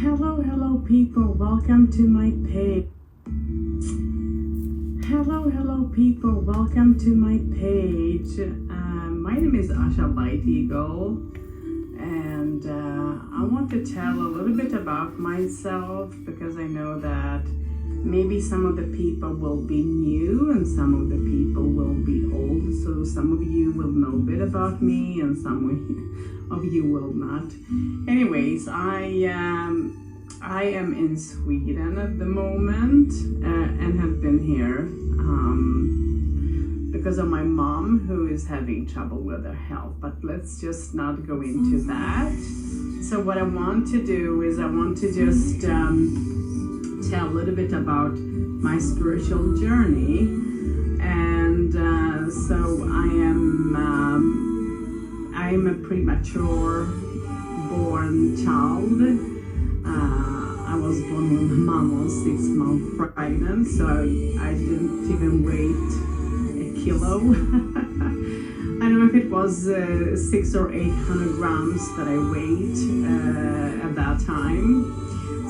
Hello people, welcome to my page. Hello people, welcome to my page. My name is Asha Light Eagle, and I want to tell a little bit about myself because I know that maybe some of the people will be new and some of the people will be old. So some of you will know a bit about me and some of you will not. Anyways, I am in Sweden at the moment and have been here because of my mom who is having trouble with her health. But let's just not go into that. So what I want to do is I want to just tell a little bit about my spiritual journey. And so I am a premature born child. I was born when my mom was 6 months pregnant, so I didn't even weight a kilo. I don't know if it was 600 or 800 grams that I weighed at that time.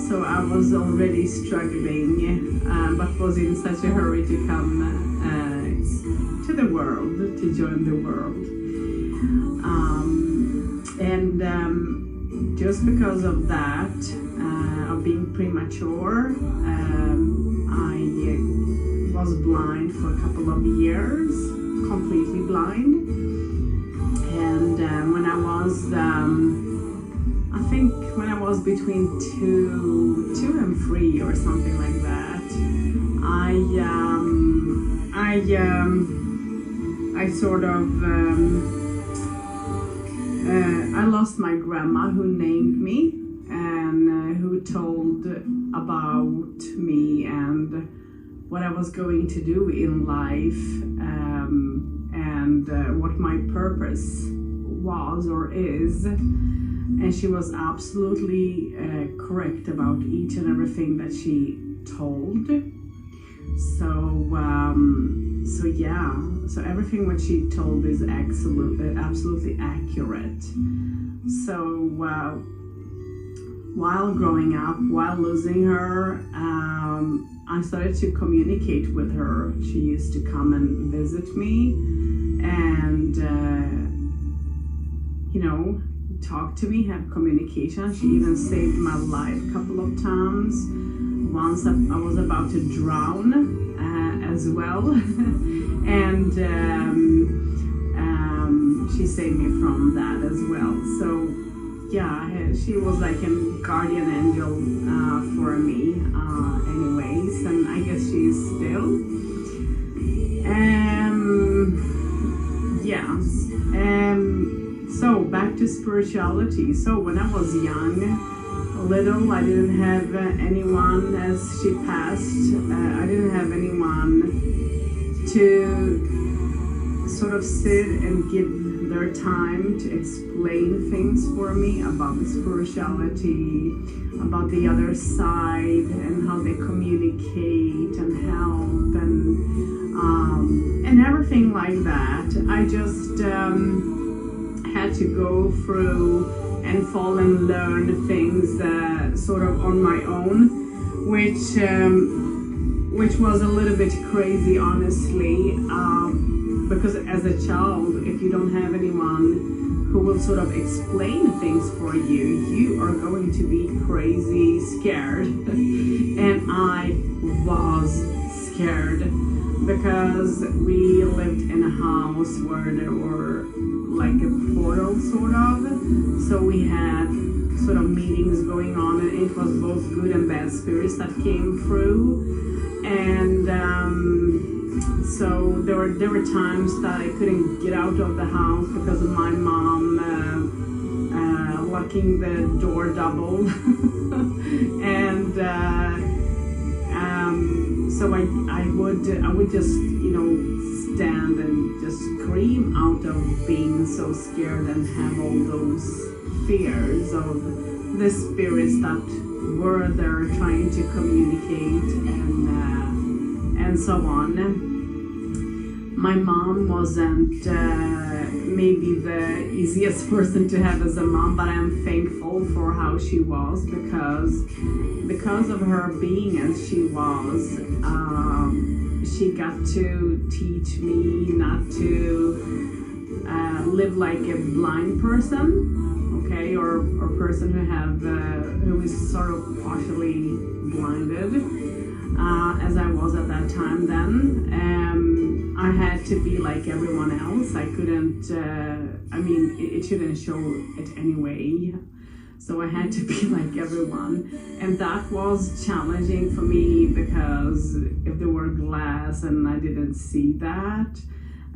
So I was already struggling, but was in such a hurry to come to the world, to join the world. And just because of that, of being premature, I was blind for a couple of years, completely blind. And when I was, I think when I was between two and 3 or something like that, I sort of I lost my grandma who named me and who told about me and what I was going to do in life and what my purpose was or is. And she was absolutely correct about each and everything that she told. So everything what she told is absolutely accurate. So while growing up, while losing her, I started to communicate with her. She used to come and visit me and talk to me, have communication. She even saved my life a couple of times. Once I was about to drown as well. And she saved me from that as well. So yeah, she was like a guardian angel for me anyways, and I guess she is still. So back to spirituality. So when I was young, little, I didn't have anyone as she passed. I didn't have anyone to sort of sit and give their time to explain things for me about the spirituality, about the other side and how they communicate and help and everything like that. I just had to go through and fall and learn things sort of on my own, which was a little bit crazy, honestly, because as a child, if you don't have anyone who will sort of explain things for you, you are going to be crazy scared. And I was scared because we lived in a house where there were like a portal sort of, so we had sort of meetings going on, and it was both good and bad spirits that came through. And so there were times that I couldn't get out of the house because of my mom locking the door double. And so I would just stand and just scream out of being so scared and have all those fears of the spirits that were there trying to communicate and so on. My mom wasn't maybe the easiest person to have as a mom, but I'm thankful for how she was, because of her being as she was, she got to teach me not to live like a blind person, okay, or person who is sort of partially blinded, as I was at that time then. I had to be like everyone else. I couldn't, it shouldn't show it anyway. So I had to be like everyone. And that was challenging for me, because if there were glass and I didn't see that,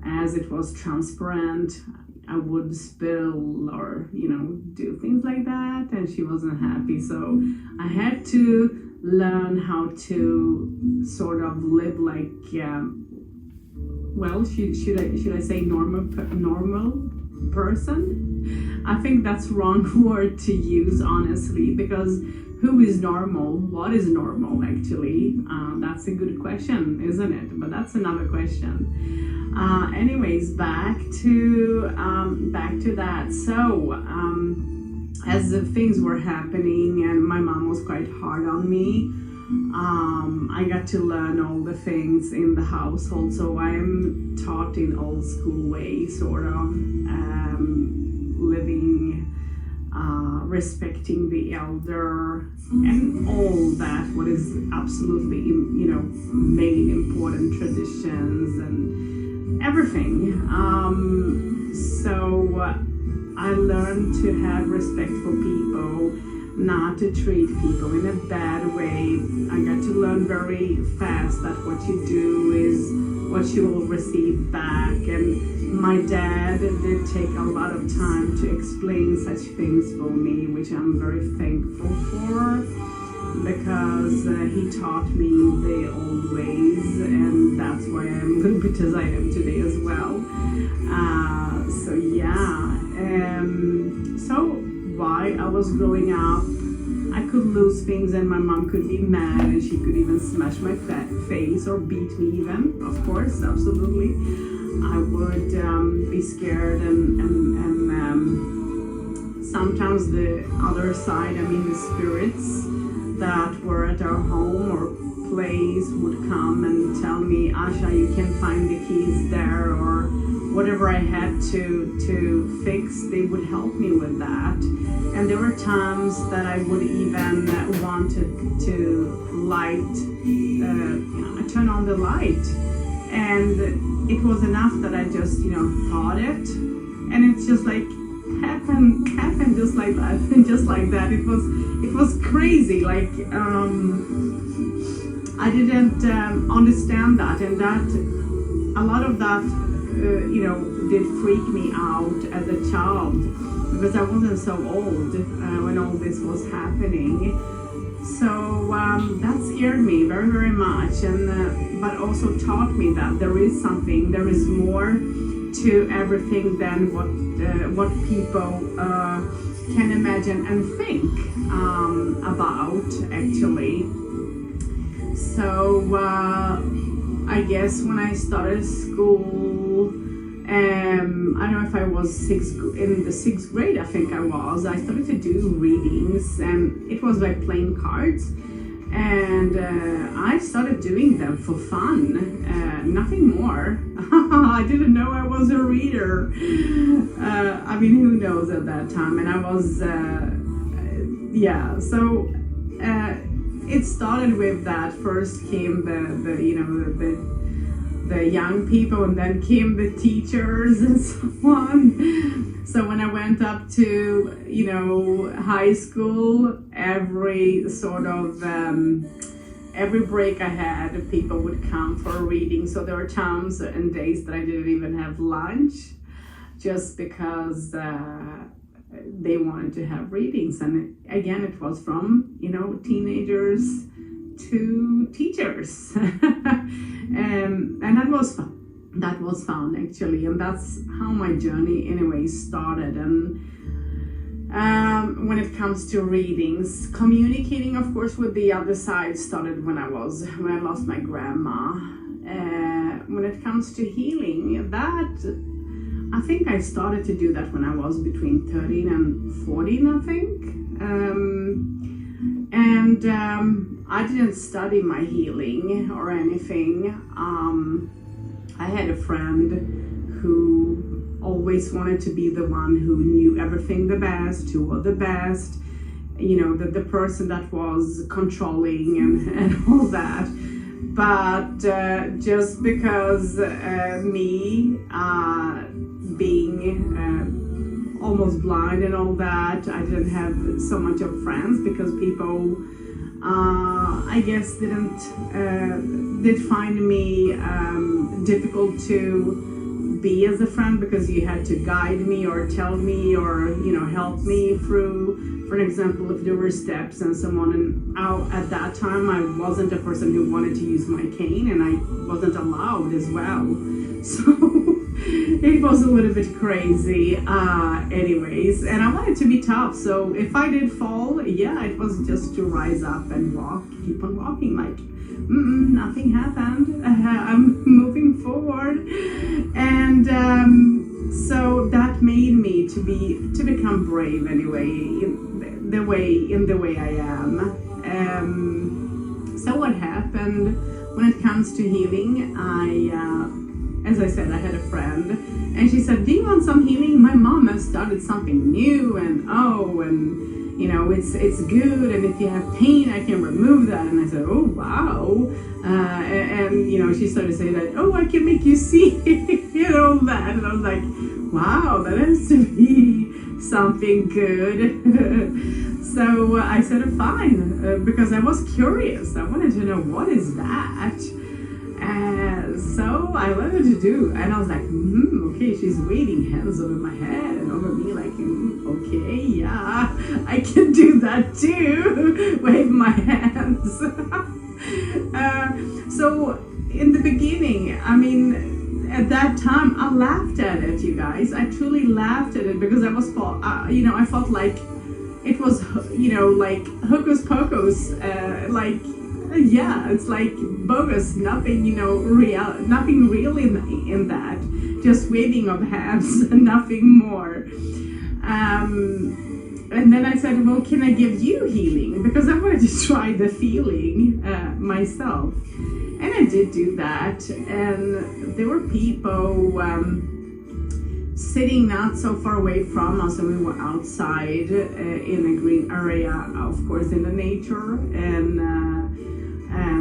as it was transparent, I would spill or, do things like that, and she wasn't happy. So I had to learn how to sort of live like, should I say normal person? I think that's wrong word to use, honestly, because who is normal? What is normal, actually? That's a good question, isn't it? But that's another question. Anyways, back to that. So as the things were happening and my mom was quite hard on me, I got to learn all the things in the household. So I'm taught in old school way, sort of living, respecting the elder, and all that, what is absolutely, main important traditions and everything. So I learned to have respect for people, not to treat people in a bad way. I got to learn very fast that what you do is what you will receive back. And my dad did take a lot of time to explain such things for me, which I'm very thankful for, because he taught me the old ways, and that's why I'm a little bit as I am today as well. So yeah, so while I was growing up, I could lose things and my mom could be mad and she could even smash my face or beat me even, of course, absolutely. I would be scared and sometimes the other side, the spirits that were at our home or place would come and tell me, Asha, you can find the keys there, or whatever I had to fix, they would help me with that. And there were times that I would even wanted to light, I turn on the light, and it was enough that I just, thought it, and it's just like happened just like that, and just like that. It was crazy. Like I didn't understand that, and that a lot of that, did freak me out as a child, because I wasn't so old when all this was happening. So that scared me very, very much, and but also taught me that there is more to everything than what people can imagine and think about, actually. So I guess when I started school, I don't know if I was in the sixth grade, I think I started to do readings, and it was like playing cards, and I started doing them for fun, nothing more. I didn't know I was a reader. Who knows at that time, and I was, so it started with that. First came the young people, and then came the teachers and so on. So when I went up to, high school, every sort of, every break I had, people would come for a reading. So there were times and days that I didn't even have lunch, just because they wanted to have readings. And again, it was from, teenagers to teachers. And that was fun. That was fun, actually, and that's how my journey anyway started. And when it comes to readings, communicating, of course, with the other side started when I lost my grandma, when it comes to healing, that I think I started to do that when I was between 13 and 14, I think. I didn't study my healing or anything. I had a friend who always wanted to be the one who knew everything the best, who was the best, you know, the person that was controlling and all that. But just because me being almost blind and all that, I didn't have so much of friends because people I guess did find me difficult to be as a friend, because you had to guide me or tell me or, you know, help me through, for example, if there were steps and someone, and at that time I wasn't a person who wanted to use my cane, and I wasn't allowed as well, so it was a little bit crazy anyways, and I wanted to be tough, so if I did fall, yeah, it was just to rise up and walk, keep on walking, like nothing happened, I'm moving forward. And so that made me to become brave anyway, in the way I am. So what happened when it comes to healing, as I said, I had a friend, and she said, do you want some healing? My mom has started something new, and you know, it's good, and if you have pain, I can remove that. And I said, oh wow, and you know, she started saying that, oh, I can make you see, you know, that, and I was like, wow, that has to be something good. So I said, fine, because I was curious, I wanted to know, what is that? So I wanted to do, and I was like, okay, she's waving hands over my head and over me, like, okay, yeah, I can do that too, wave my hands. So in the beginning, I mean, at that time, I laughed at it, you guys. I truly laughed at it, because I was, you know, I felt like it was, you know, like hocus pocus, like, yeah, it's like bogus, nothing, you know, nothing real in that, just waving of hands and nothing more. And then I said, well, can I give you healing? Because I wanted to try the feeling myself. And I did do that. And there were people sitting not so far away from us, and we were outside in a green area, of course, in the nature. And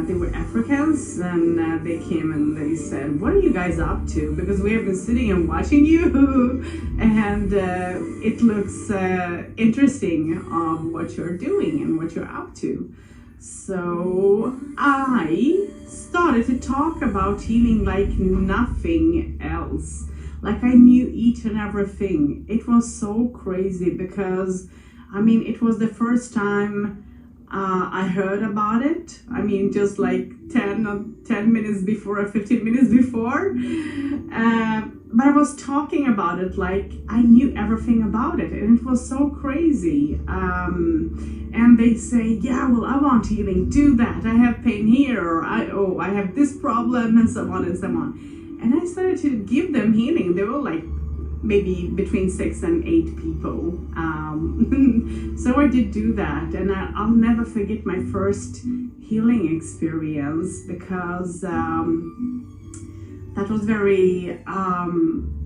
they were Africans, and they came and they said, what are you guys up to? Because we have been sitting and watching you, and it looks interesting of what you're doing and what you're up to. So I started to talk about healing like nothing else. Like I knew each and everything. It was so crazy, because I mean, it was the first time I heard about it. I mean, just like 10 minutes before or 15 minutes before. But I was talking about it like I knew everything about it, and it was so crazy. And they say, yeah, well, I want healing, do that. I have pain here, or I have this problem, and so on and so on. And I started to give them healing. They were like maybe between 6 and 8 people. So I did do that, and I'll never forget my first healing experience, because that was very,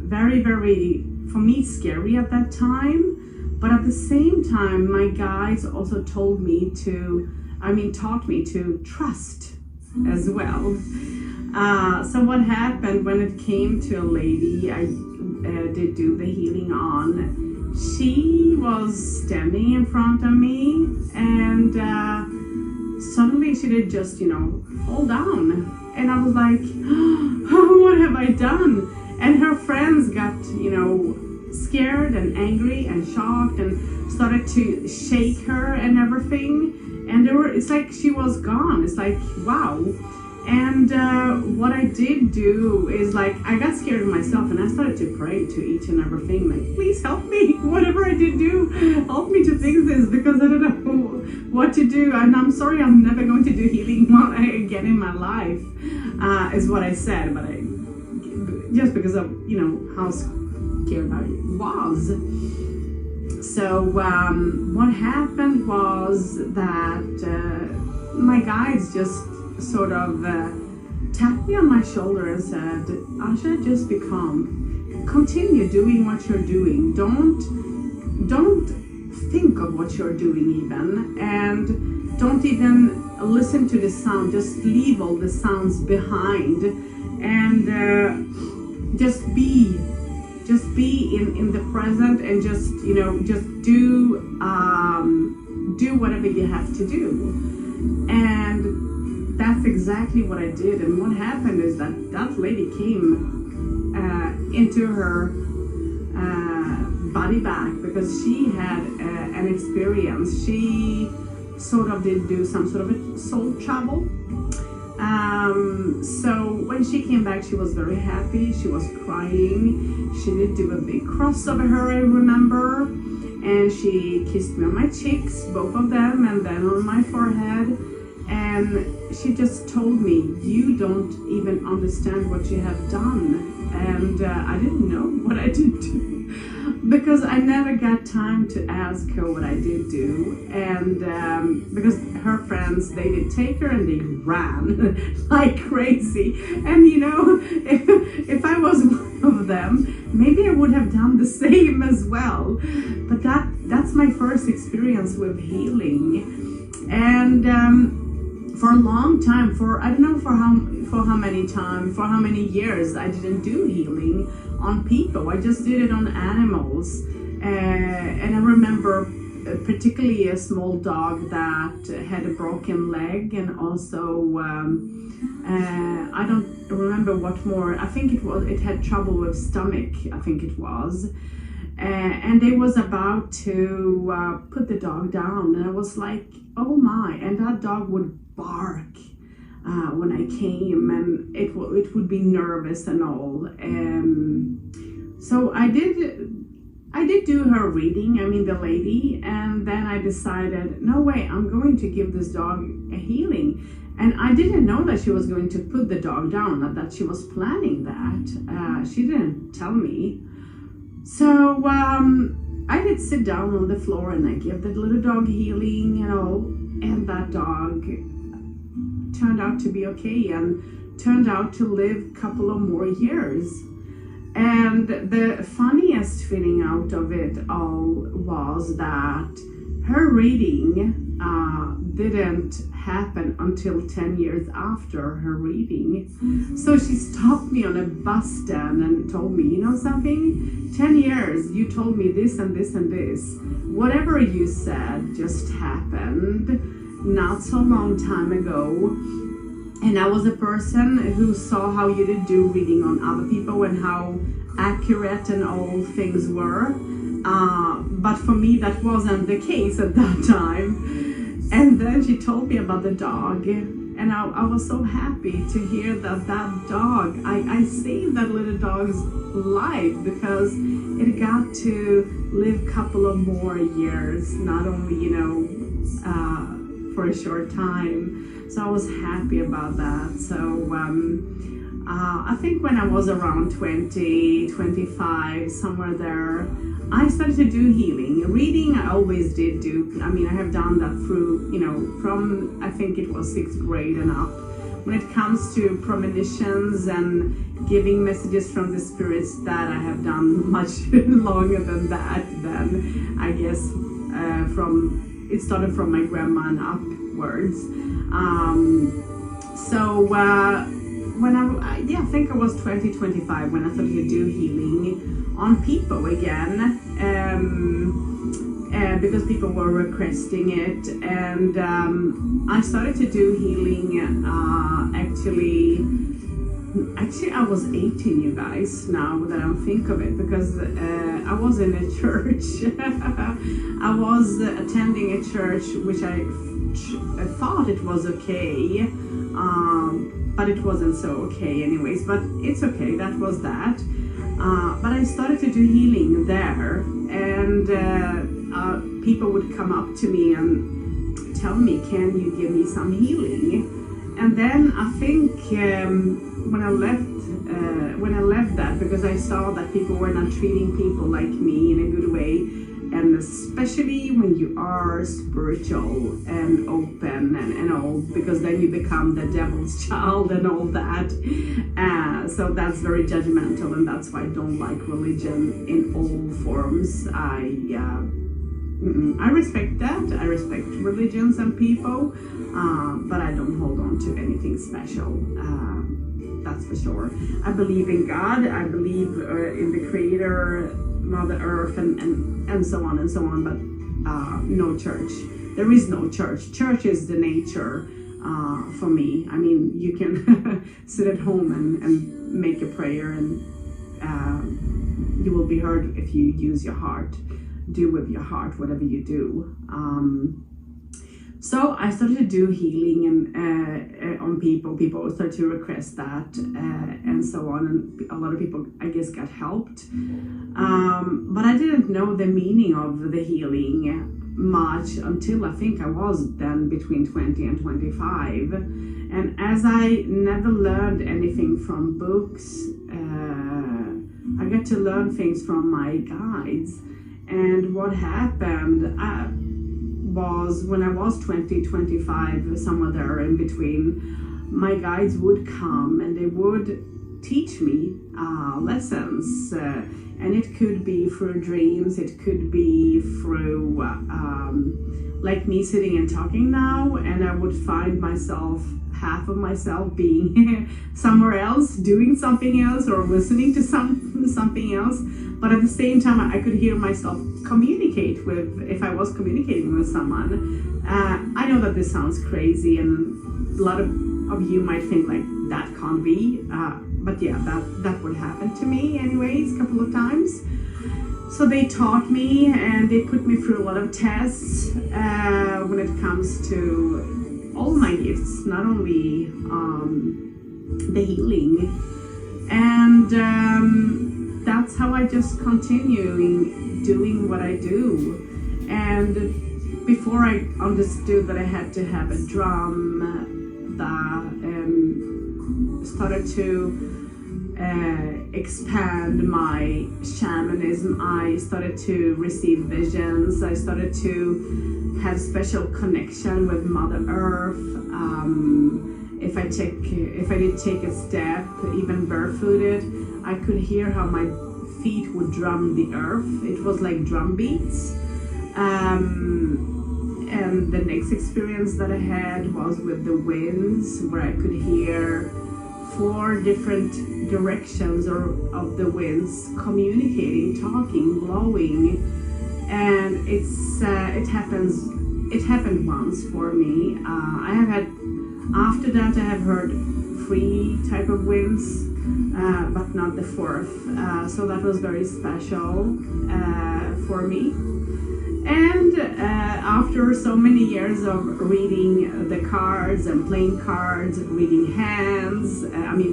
very, for me, scary at that time. But at the same time, my guides also taught me to trust as well. So what happened when it came to a lady I did do the healing on, she was standing in front of me, and suddenly she did just, you know, fall down. And I was like, oh, what have I done? And her friends got, you know, scared and angry and shocked, and started to shake her and everything. And it's like she was gone. It's like, wow. And what I did do is, like, I got scared of myself and I started to pray to each and everything, like, please help me, whatever I did do, help me to fix this, because I don't know what to do. And I'm sorry, I'm never going to do healing again in my life, is what I said, but just because of, you know, how scared I was. So what happened was that my guides just sort of tapped me on my shoulder and said, Asha, just be calm. Continue doing what you're doing. Don't think of what you're doing even, and don't even listen to the sound. Just leave all the sounds behind, and just be in the present, and just, you know, just do whatever you have to do. And that's exactly what I did. And what happened is that lady came into her body back, because she had an experience. She sort of did do some sort of a soul travel. So when she came back, she was very happy. She was crying. She did do a big cross over her, I remember. And she kissed me on my cheeks, both of them, and then on my forehead. And she just told me, you don't even understand what you have done. And I didn't know what I did do, because I never got time to ask her what I did do. And because her friends, they did take her and they ran like crazy. And you know, if I was one of them, maybe I would have done the same as well. But that's my first experience with healing. And for a long time, I don't know for how many years, I didn't do healing on people. I just did it on animals. And I remember particularly a small dog that had a broken leg, and also I don't remember what more. I think it had trouble with stomach, I think it was. And they was about to put the dog down, and I was like, oh my. And that dog would bark when I came, and it would be nervous and all. So I did do her reading, I mean the lady, and then I decided, no way, I'm going to give this dog a healing. And I didn't know that she was going to put the dog down, that she was planning that. She didn't tell me. So I did sit down on the floor, and I gave that little dog healing, you know, and that dog turned out to be okay, and turned out to live a couple of more years. And the funniest feeling out of it all was that her reading didn't happen until 10 years after her reading. So she stopped me on a bus stand and told me, you know something, 10 years you told me this and this and this. Whatever you said just happened not so long time ago. And I was a person who saw how you did do reading on other people and how accurate and all things were. But for me, that wasn't the case at that time. And then she told me about the dog. And I was so happy to hear that dog, I saved that little dog's life, because it got to live a couple of more years, not only, you know, for a short time. So I was happy about that. So I think when I was around 20, 25, somewhere there, I started to do healing. Reading, I always did do. I mean, I have done that through, you know, from, I think it was 6th grade and up. When it comes to premonitions and giving messages from the spirits, that I have done much longer than that. Then I guess it started from my grandma and upwards. When I think I was 20, 25 when I started to do healing on people again, because people were requesting it, and I started to do healing. Actually, I was 18, you guys. Now that I think of it, because I was in a church. I was attending a church which I thought it was okay. but it wasn't so okay anyways, but it's okay, that was that. But I started to do healing there, and people would come up to me and tell me, can you give me some healing? And then I think when I left that, because I saw that people were not treating people like me in a good way, and especially when you are spiritual and open and all, because then you become the devil's child and all that. So that's very judgmental, and that's why I don't like religion in all forms. I respect that. I respect religions and people, but I don't hold on to anything special. That's for sure. I believe in God. I believe in the Creator, Mother Earth, and so on and so on. But no church. There is no church. Church is the nature for me. I mean, you can sit at home and make a prayer, and you will be heard if you use your heart. Do with your heart whatever you do. So I started to do healing and on people. People started to request that and so on, and a lot of people, I guess, got helped. But I didn't know the meaning of the healing much until I think I was then between 20 and 25. And as I never learned anything from books, I got to learn things from my guides. And what happened was when I was 20, 25, somewhere there in between, my guides would come and they would teach me lessons. And it could be through dreams, it could be through like me sitting and talking now, and I would find myself, half of myself being somewhere else, doing something else, or listening to something else. But at the same time, I could hear myself communicate with, if I was communicating with someone. I know that this sounds crazy, and a lot of you might think like, that can't be. But yeah, that would happen to me anyways, a couple of times. So they taught me, and they put me through a lot of tests when it comes to all my gifts, not only the healing. And that's how I just continue doing what I do. And before I understood that I had to have a drum, that started to expand my shamanism. I started to receive visions. I started to have special connection with Mother Earth. If I did take a step, even barefooted, I could hear how my feet would drum the earth. It was like drum beats. And the next experience that I had was with the winds, where I could hear 4 different directions of the winds communicating, talking, blowing. And it happened once for me. I have had, after that I have heard 3 type of winds, but not the 4th. So that was very special for me. And after so many years of reading the cards and playing cards, reading hands,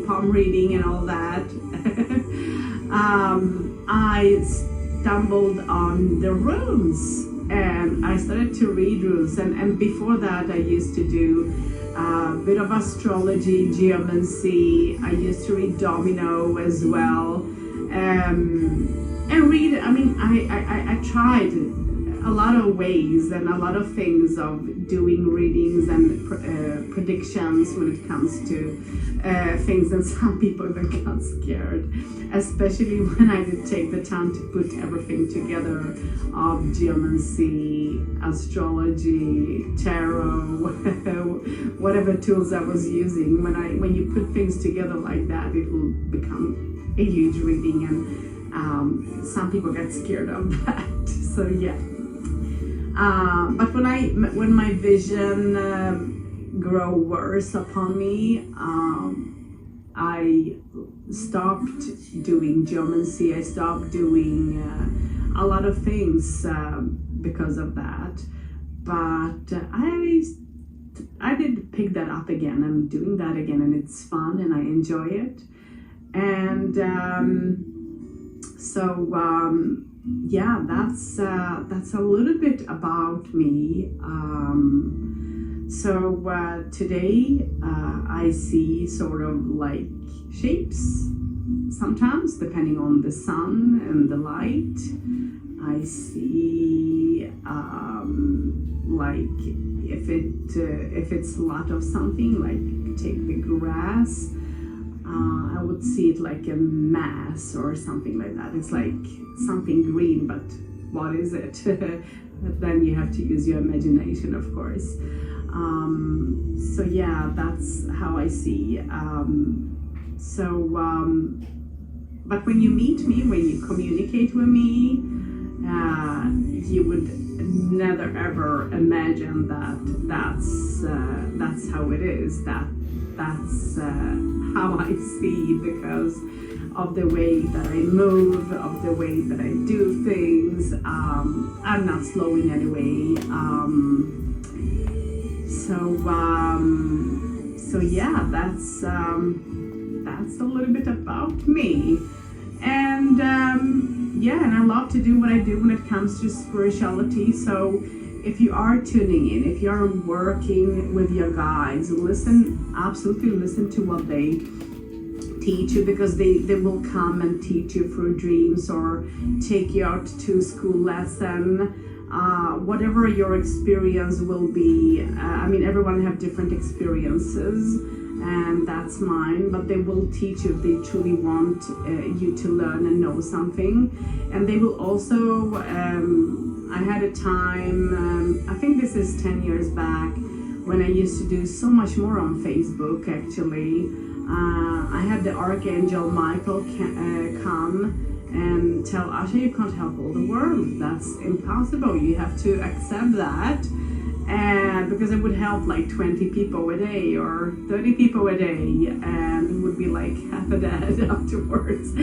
palm reading and all that, I stumbled on the runes, and I started to read runes. And before that, I used to do a bit of astrology, geomancy. I used to read domino as well, and read. I tried a lot of ways and a lot of things of doing readings and predictions when it comes to things, and some people even got scared, especially when I did take the time to put everything together of geomancy, astrology, tarot, whatever tools I was using. When you put things together like that, it will become a huge reading, and some people get scared of that. So yeah. But when my vision grew worse upon me, I stopped doing geomancy. I stopped doing a lot of things because of that. But I I did pick that up again. I'm doing that again, and it's fun, and I enjoy it. And yeah, that's a little bit about me. Today I see sort of like shapes sometimes, depending on the sun and the light. I see like if it's a lot of something, like take the grass. I would see it like a mass or something like that. It's like something green, but what is it? But then you have to use your imagination, of course. So yeah, that's how I see. But when you meet me, when you communicate with me, you would never ever imagine that's how it is. That's how I see, because of the way that I move, of the way that I do things. I'm not slow in any way. So yeah, that's a little bit about me. And yeah, and I love to do what I do when it comes to spirituality. So if you are tuning in, if you are working with your guides, absolutely listen to what they teach you, because they will come and teach you through dreams or take you out to school lesson. Whatever your experience will be, I mean, everyone have different experiences, and that's mine, but they will teach you if they truly want you to learn and know something. And they will also, I had a time, I think this is 10 years back, when I used to do so much more on Facebook actually. I had the Archangel Michael come and tell Asha, you can't help all the world. That's impossible. You have to accept that. And because it would help like 20 people a day or 30 people a day, and it would be like half a dead afterwards.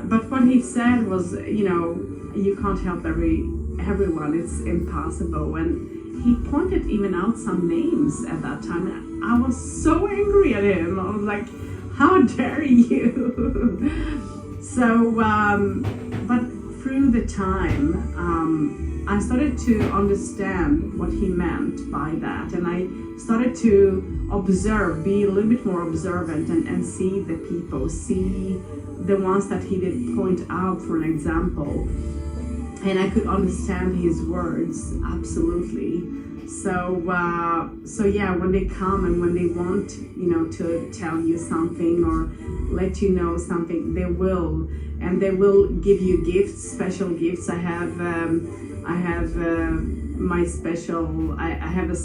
But what he said was, you can't help everyone. It's impossible. And he pointed even out some names at that time. And I was so angry at him. I was like, how dare you? So, but through the time, I started to understand what he meant by that, and I started to observe, be a little bit more observant, and see the people, see the ones that he did point out for an example, and I could understand his words absolutely. So yeah, when they come and when they want, to tell you something or let you know something, they will, and they will give you gifts, special gifts. I have my special. I have a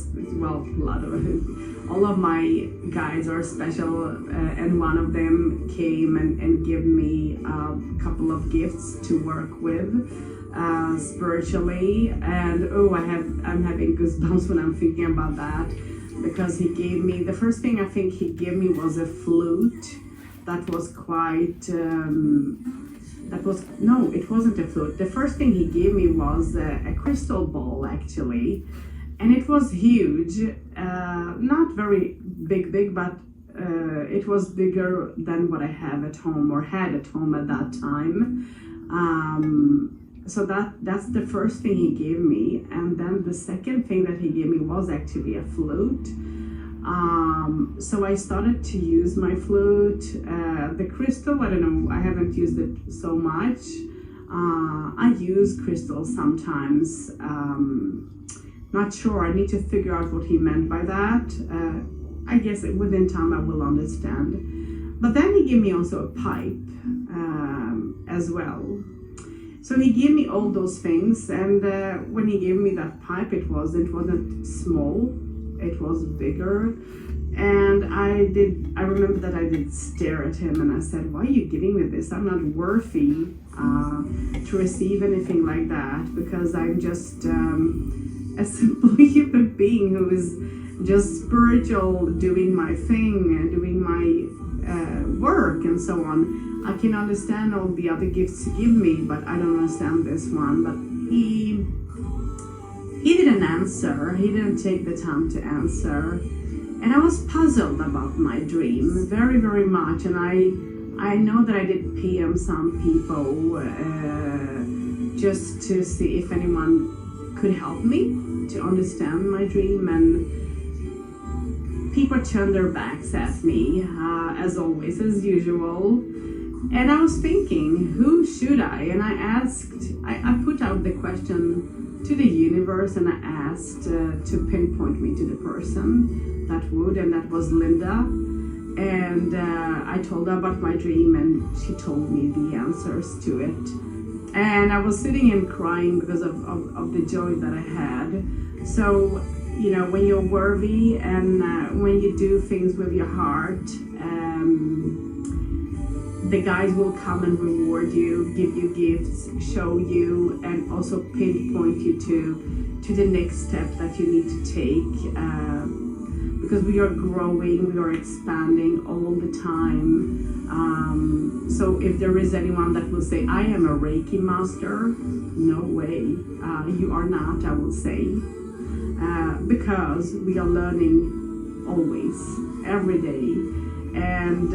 lot of all of my guides are special, and one of them came and gave me a couple of gifts to work with. Spiritually, and I'm having goosebumps when I'm thinking about that, because he gave me, the first thing I think he gave me was a flute that was quite no, it wasn't a flute. The first thing he gave me was a crystal ball actually, and it was huge, not very big, but it was bigger than what I have at home or had at home at that time. So that's the first thing he gave me, and then the second thing that he gave me was actually a flute. So I started to use my flute. The crystal, I don't know, I haven't used it so much. I use crystals sometimes. Not sure, I need to figure out what he meant by that. I guess within time I will understand. But then he gave me also a pipe as well. So he gave me all those things, and when he gave me that pipe, it wasn't small, it was bigger. And I remember that I did stare at him, and I said, why are you giving me this? I'm not worthy to receive anything like that, because I'm just a simple human being who is just spiritual, doing my thing and doing my work and so on. I can understand all the other gifts he gave me, but I don't understand this one. But he he didn't answer. He didn't take the time to answer. And I was puzzled about my dream very, very much. And I know that I did PM some people just to see if anyone could help me to understand my dream. And people turned their backs at me, as always, as usual. And I was thinking, who should I? And I put out the question to the universe, and I asked to pinpoint me to the person that would, and that was Linda. And I told her about my dream, and she told me the answers to it. And I was sitting and crying because of the joy that I had. So, you know, when you're worthy and when you do things with your heart, the guys will come and reward you, give you gifts, show you, and also pinpoint you to the next step that you need to take. Because we are growing, we are expanding all the time. So if there is anyone that will say, I am a Reiki master, no way, you are not, I will say. Because we are learning always, every day. And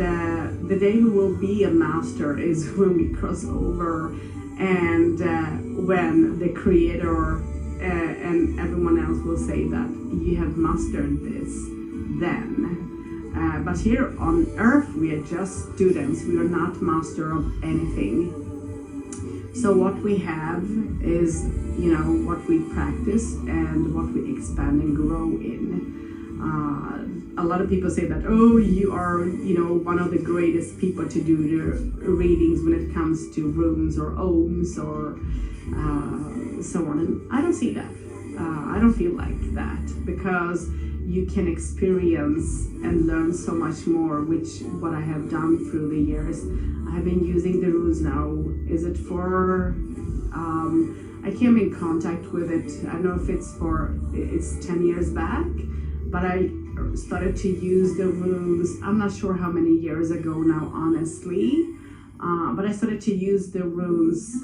the day we will be a master is when we cross over, and when the creator and everyone else will say that you have mastered this then. But here on earth we are just students, we are not master of anything. So what we have is, you know, what we practice and what we expand and grow in. A lot of people say that, oh, you are, you know, one of the greatest people to do the readings when it comes to runes or ohms or so on. And I don't see that. I don't feel like that, because you can experience and learn so much more, which what I have done through the years. I have been using the runes now. Is it for, I came in contact with it, I don't know if it's 10 years back, but I started to use the runes, I'm not sure how many years ago now, honestly, but I started to use the runes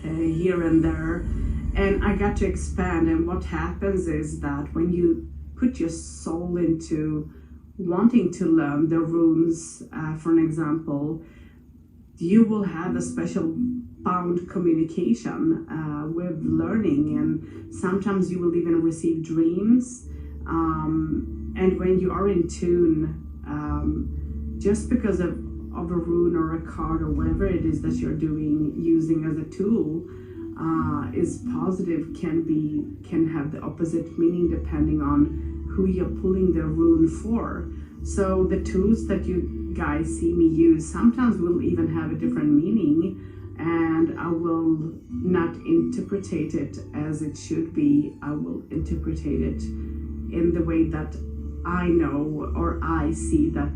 here and there, and I got to expand. And what happens is that when you put your soul into wanting to learn the runes, for an example, you will have a special bound communication with learning, and sometimes you will even receive dreams. And when you are in tune, just because of a rune or a card or whatever it is that you're using as a tool, is positive, can have the opposite meaning depending on who you're pulling the rune for. So the tools that you guys see me use sometimes will even have a different meaning, and I will not interpretate it as it should be. I will interpretate it in the way that I know or I see that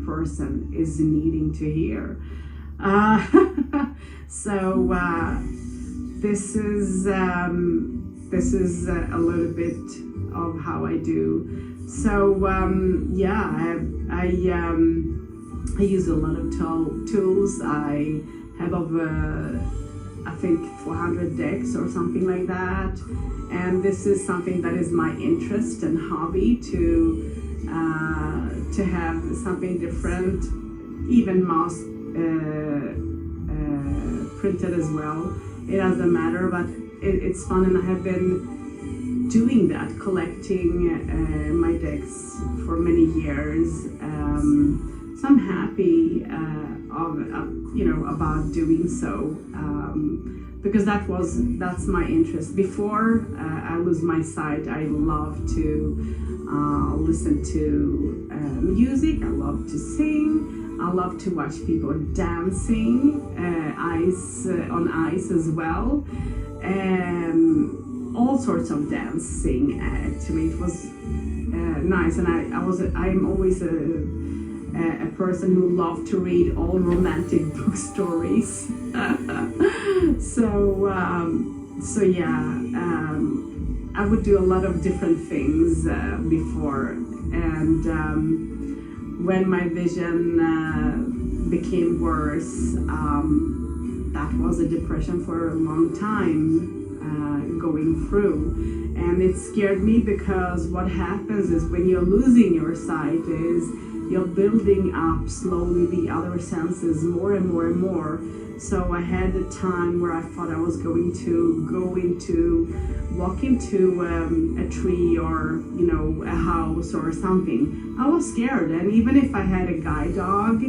person is needing to hear. So this is a little bit of how I do. So yeah, I use a lot of tools. I have over, I think, 400 decks or something like that. And this is something that is my interest and hobby, to have something different, even mass printed as well. It doesn't matter, but it's fun, and I have been doing that, collecting my decks for many years. So I'm happy about doing so, because that's my interest. Before I lose my sight, I love to listen to music. I love to sing. I love to watch people dancing, on ice as well. All sorts of dancing. Actually, it was nice, and I'm always a person who loved to read all romantic book stories. So yeah, I would do a lot of different things before, and when my vision became worse, that was a depression for a long time. going through. And it scared me because what happens is when you're losing your sight is you're building up slowly the other senses more and more and more. So I had a time where I thought I was going to walk into a tree or, you know, a house or something. I was scared, and even if I had a guide dog,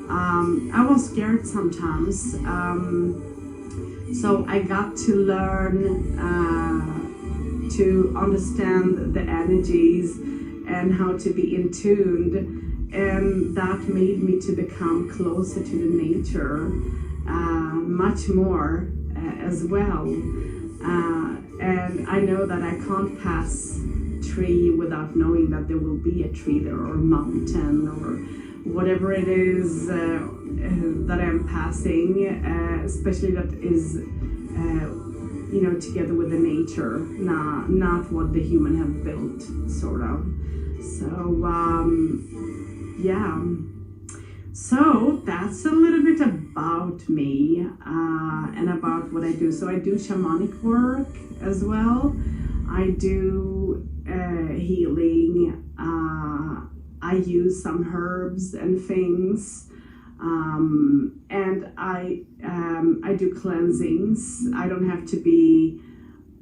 I was scared sometimes. So I got to learn to understand the energies and how to be in tune, and that made me to become closer to the nature much more as well. And I know that I can't pass tree without knowing that there will be a tree there, or mountain, or whatever it is that I'm passing, especially that is you know, together with the nature, not what the human have built, sort of. So yeah, so that's a little bit about me and about what I do. So I do shamanic work as well. I do healing. I use some herbs and things, and I do cleansings. I don't have to be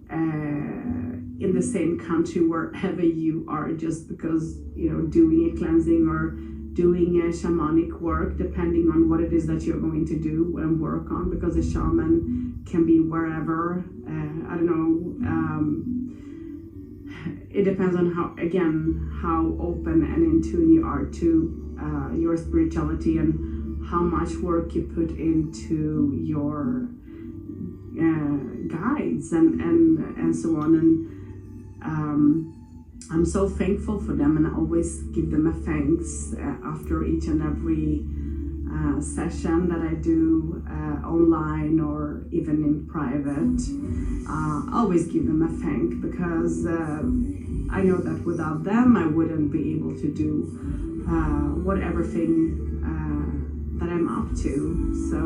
in the same country wherever you are, just because, you know, doing a cleansing or doing a shamanic work, depending on what it is that you're going to do and work on, because a shaman can be wherever. I don't know. It depends on how open and in tune you are to your spirituality, and how much work you put into your guides and so on. And I'm so thankful for them, and I always give them a thanks after each and every session that I do online or even in private. I always give them a thank, because I know that without them I wouldn't be able to do whatever thing that I'm up to. So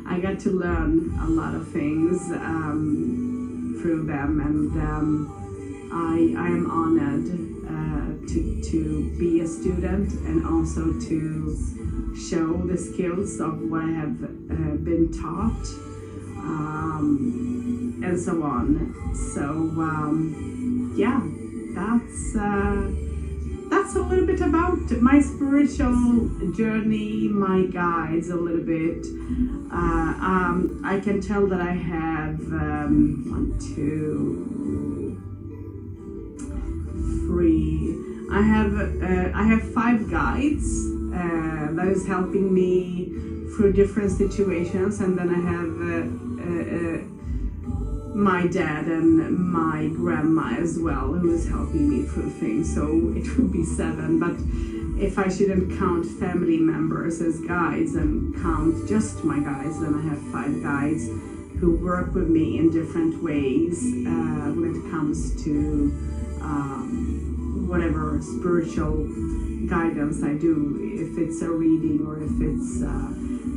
I got to learn a lot of things through them, and I am honored to be a student, and also to show the skills of what I have been taught, and so on. So yeah, that's a little bit about my spiritual journey, my guides a little bit. I can tell that I have 1, 2, 3. I have 5 guides that is helping me through different situations, and then I have my dad and my grandma as well, who is helping me through things. So it would be 7, but if I shouldn't count family members as guides and count just my guides, then I have 5 guides who work with me in different ways when it comes to whatever spiritual guidance I do, if it's a reading or if it's a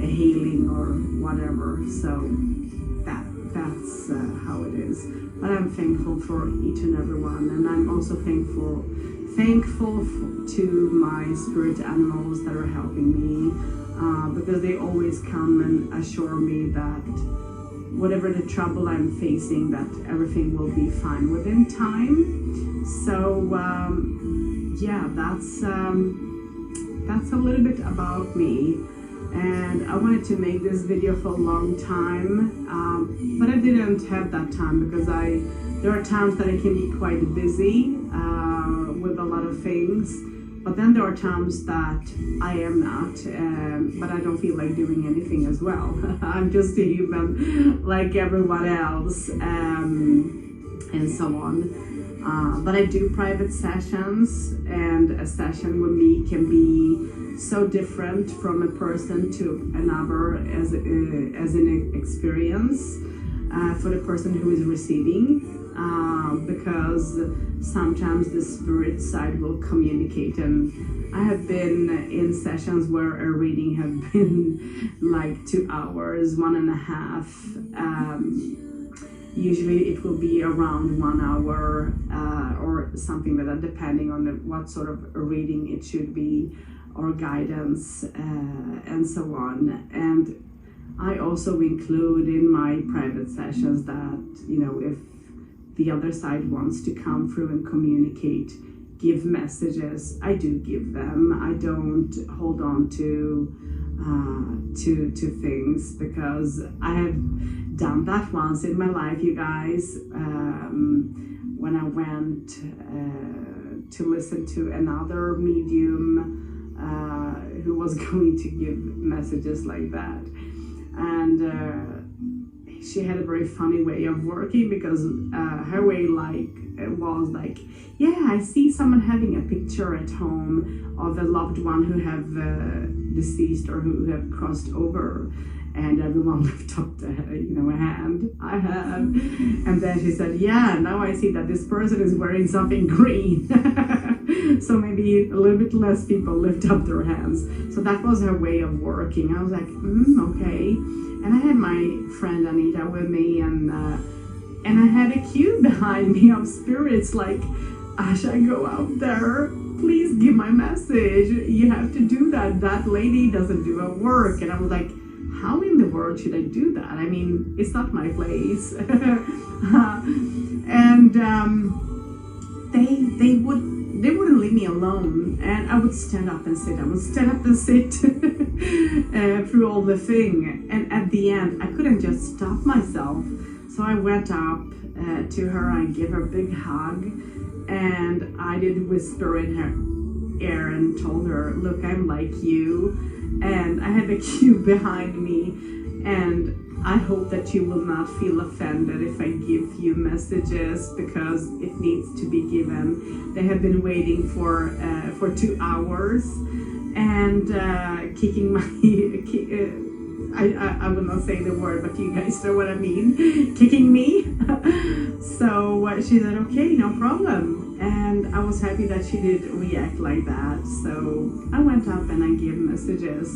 healing or whatever. So that's how it is. But I'm thankful for each and every one, and I'm also thankful to my spirit animals that are helping me, because they always come and assure me that whatever the trouble I'm facing, that everything will be fine within time. So yeah, that's a little bit about me. And I wanted to make this video for a long time, but I didn't have that time, because there are times that I can be quite busy with a lot of things, but then there are times that I am not, but I don't feel like doing anything as well. I'm just a human like everyone else, and so on. But I do private sessions, and a session with me can be so different from a person to another as an experience for the person who is receiving, because sometimes the spirit side will communicate. And I have been in sessions where a reading have been like 2 hours, 1.5 hours, Usually it will be around 1 hour or something like that, depending on what sort of reading it should be, or guidance, and so on. And I also include in my private sessions that, if the other side wants to come through and communicate, give messages, I do give them. I don't hold on to things, because I have done that once in my life, you guys, when I went to listen to another medium who was going to give messages like that. And she had a very funny way of working, because her way was like, yeah, I see someone having a picture at home of a loved one who have deceased or who have crossed over, and everyone lifted up a hand. I have. And then she said, yeah, now I see that this person is wearing something green. So maybe a little bit less people lift up their hands. So that was her way of working. I was like, okay. And I had my friend Anita with me, and I had a cue behind me of spirits like, should I go out there? Please give my message. You have to do that. That lady doesn't do her work. And I was like, how in the world should I do that? I mean, it's not my place. And they wouldn't leave me alone. And I would stand up and sit. I would stand up and sit through all the thing. And at the end, I couldn't just stop myself. So I went up to her. I gave her a big hug. And I did whisper in her ear and told her, look, I'm like you. And I had a cue behind me. And I hope that you will not feel offended if I give you messages, because it needs to be given. They have been waiting for 2 hours and kicking my... I will not say the word, but you guys know what I mean. Kicking me. So she said, okay, no problem. And I was happy that she did react like that. So I went up and I gave messages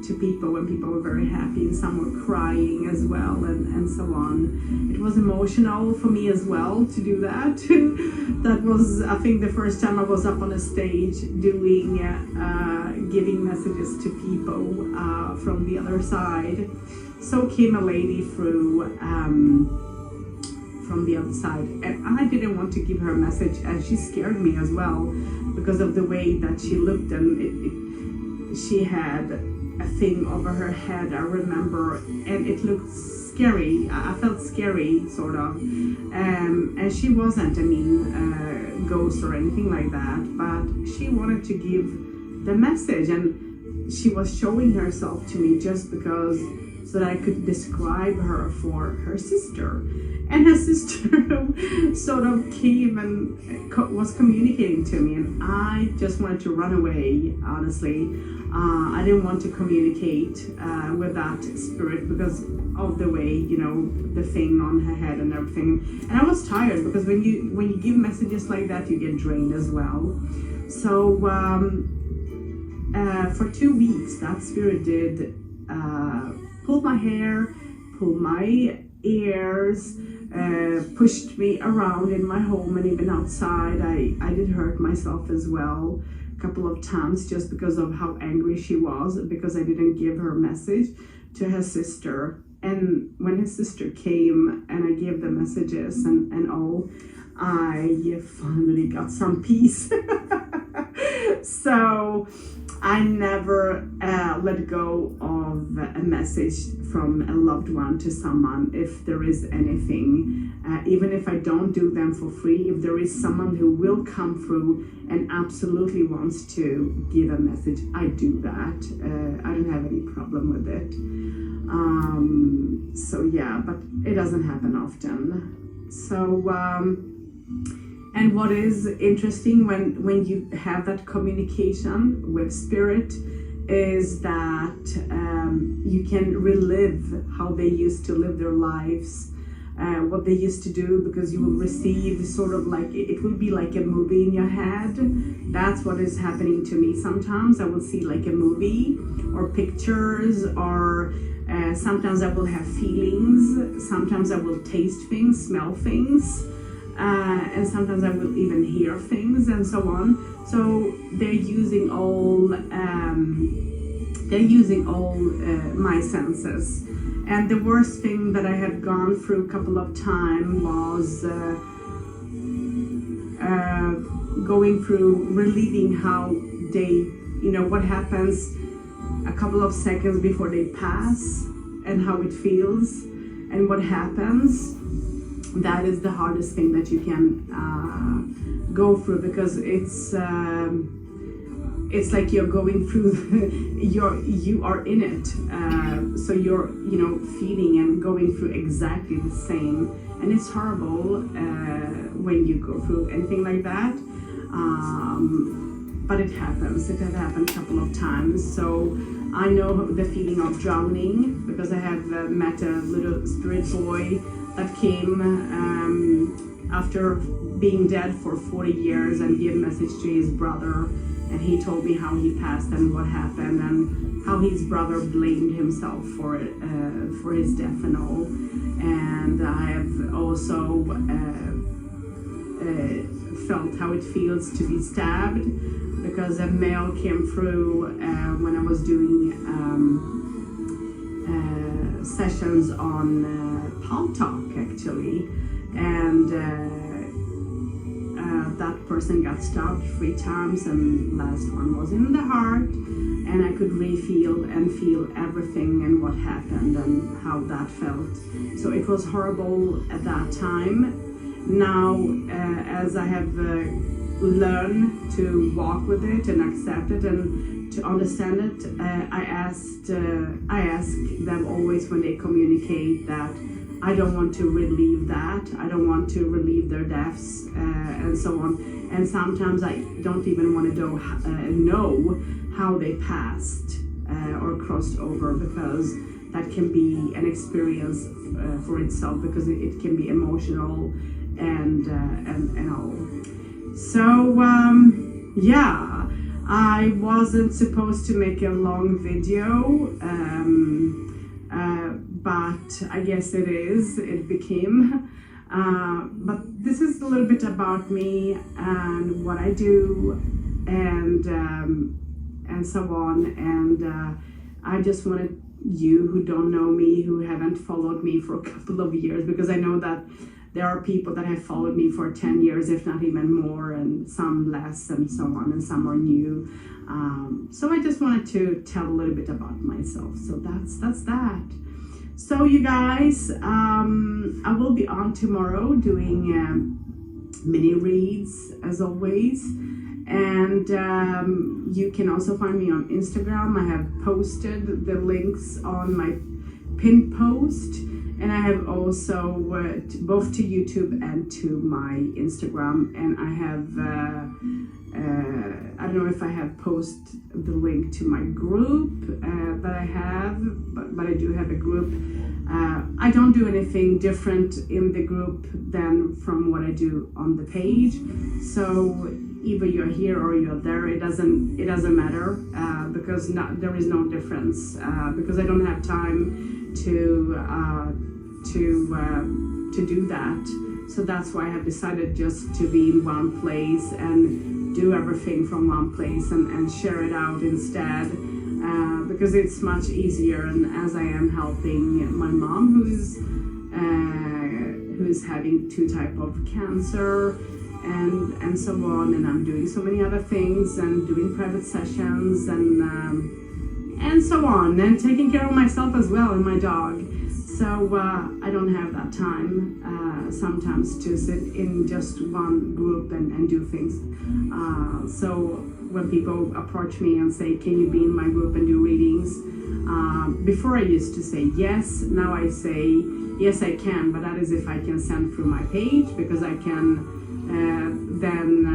to people when people were very happy, and some were crying as well, and so on. It was emotional for me as well to do that. That was, I think, the first time I was up on a stage doing giving messages to people from the other side. So came a lady through from the other side, and I didn't want to give her a message, and she scared me as well because of the way that she looked, and she had a thing over her head, I remember, and it looked scary. I felt scary, sort of, and she wasn't a mean ghost or anything like that, but she wanted to give the message, and she was showing herself to me just because, so that I could describe her for her sister. And her sister sort of came and was communicating to me, and I just wanted to run away, honestly. I didn't want to communicate with that spirit because of the way, the thing on her head and everything. And I was tired, because when you give messages like that, you get drained as well. So for 2 weeks, that spirit did pull my hair, pull my ears, pushed me around in my home and even outside. I did hurt myself as well a couple of times, just because of how angry she was, because I didn't give her message to her sister. And when his sister came and I gave the messages and all, I finally got some peace. So I never let go of a message from a loved one to someone if there is anything. Even if I don't do them for free, if there is someone who will come through and absolutely wants to give a message, I do that. I don't have any problem with it. So yeah, but it doesn't happen often. So and what is interesting when you have that communication with spirit is that you can relive how they used to live their lives, what they used to do, because you will receive sort of like, it will be like a movie in your head. That's what is happening to me. Sometimes I will see like a movie or pictures or Sometimes I will have feelings, sometimes I will taste things, smell things, and sometimes I will even hear things and so on. So they're using all my senses. And the worst thing that I had gone through a couple of times was going through relieving how they, what happens a couple of seconds before they pass and how it feels and what happens. That is the hardest thing that you can go through, because it's like you're going through you are in it, so you're feeling and going through exactly the same, and it's horrible when you go through anything like that, but it happens. It had happened a couple of times, so I know the feeling of drowning, because I have met a little spirit boy that came after being dead for 40 years and gave a message to his brother, and he told me how he passed and what happened and how his brother blamed himself for his death and all. And I have also felt how it feels to be stabbed, because a male came through when I was doing sessions on Palm Talk actually, and that person got stabbed 3 times, and last one was in the heart, and I could feel everything and what happened and how that felt. So it was horrible at that time. Now as I have learned to walk with it and accept it and to understand it, I ask them always when they communicate that I don't want to relieve that. I don't want to relieve their deaths and so on. And sometimes I don't even want to know how they passed or crossed over, because that can be an experience for itself, because it can be emotional and all. So yeah, I wasn't supposed to make a long video. But I guess it became. But this is a little bit about me and what I do and so on. And I just wanted you who don't know me, who haven't followed me for a couple of years, because I know that there are people that have followed me for 10 years, if not even more, and some less and so on, and some are new. So I just wanted to tell a little bit about myself. So that's that. So you guys, I will be on tomorrow doing mini reads as always, and you can also find me on Instagram. I have posted the links on my pinned post, and I have also both to YouTube and to my Instagram, and I have I don't know if I have posted the link to my group that I have, but I do have a group. I don't do anything different in the group than from what I do on the page. So either you're here or you're there. It doesn't matter, because there is no difference, because I don't have time to do that. So that's why I have decided just to be in one place and do everything from one place and share it out instead, because it's much easier. And as I am helping my mom who's having 2 types of cancer and so on, and I'm doing so many other things and doing private sessions and so on, and taking care of myself as well and my dog. So I don't have that time sometimes to sit in just one group and do things. So when people approach me and say, can you be in my group and do readings? Before I used to say yes, now I say, yes I can, but that is if I can send through my page, because I can, then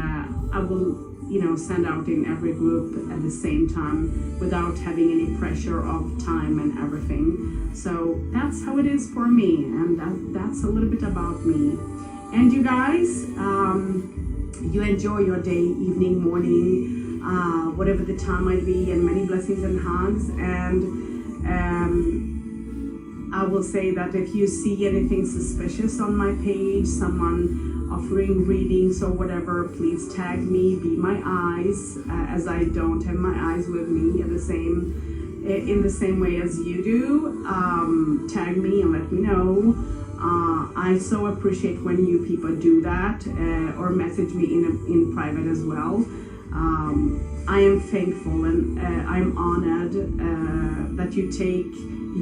I will send out in every group at the same time without having any pressure of time and everything. So that's how it is for me, and that's a little bit about me. And you guys, you enjoy your day, evening, morning, whatever the time might be, and many blessings and hugs. And I will say that if you see anything suspicious on my page, someone offering readings or whatever, please tag me, be my eyes, as I don't have my eyes with me in the same way as you do. Tag me and let me know. I so appreciate when you people do that, or message me in private as well. I am thankful and I'm honored that you take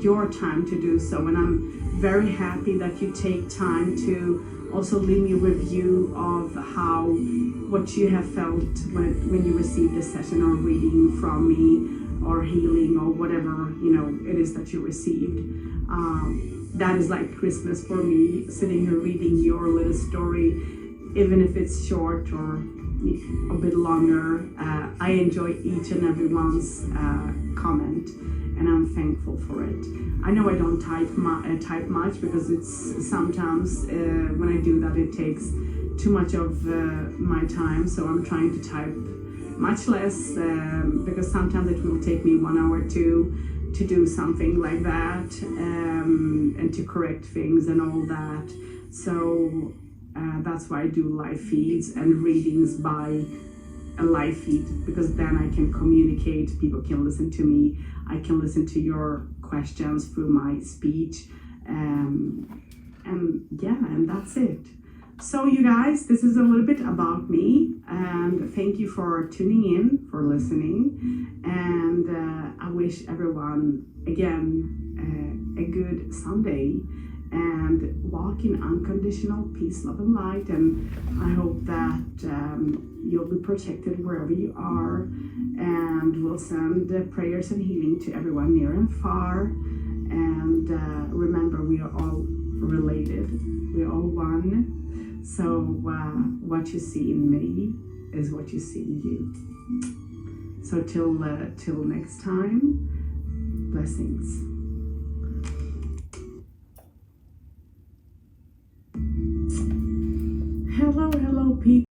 your time to do so, and I'm very happy that you take time to also leave me a review of what you have felt when you received a session or reading from me, or healing, or whatever it is that you received. That is like Christmas for me, sitting here reading your little story, even if it's short or a bit longer. I enjoy each and everyone's comment, and I'm thankful for it. I know I don't type much because it's sometimes when I do that it takes too much of my time, so I'm trying to type much less because sometimes it will take me 1 hour to do something like that, and to correct things and all that. So that's why I do live feeds and readings by a live feed, because then I can communicate, people can listen to me, I can listen to your questions through my speech, and that's it. So you guys, this is a little bit about me, and thank you for tuning in, for listening, and I wish everyone again a good Sunday, and walk in unconditional peace, love, and light. And I hope that you'll be protected wherever you are, and we'll send prayers and healing to everyone near and far. And remember, we are all related, we're all one. So what you see in me is what you see in you. So till next time, blessings. Hello, people.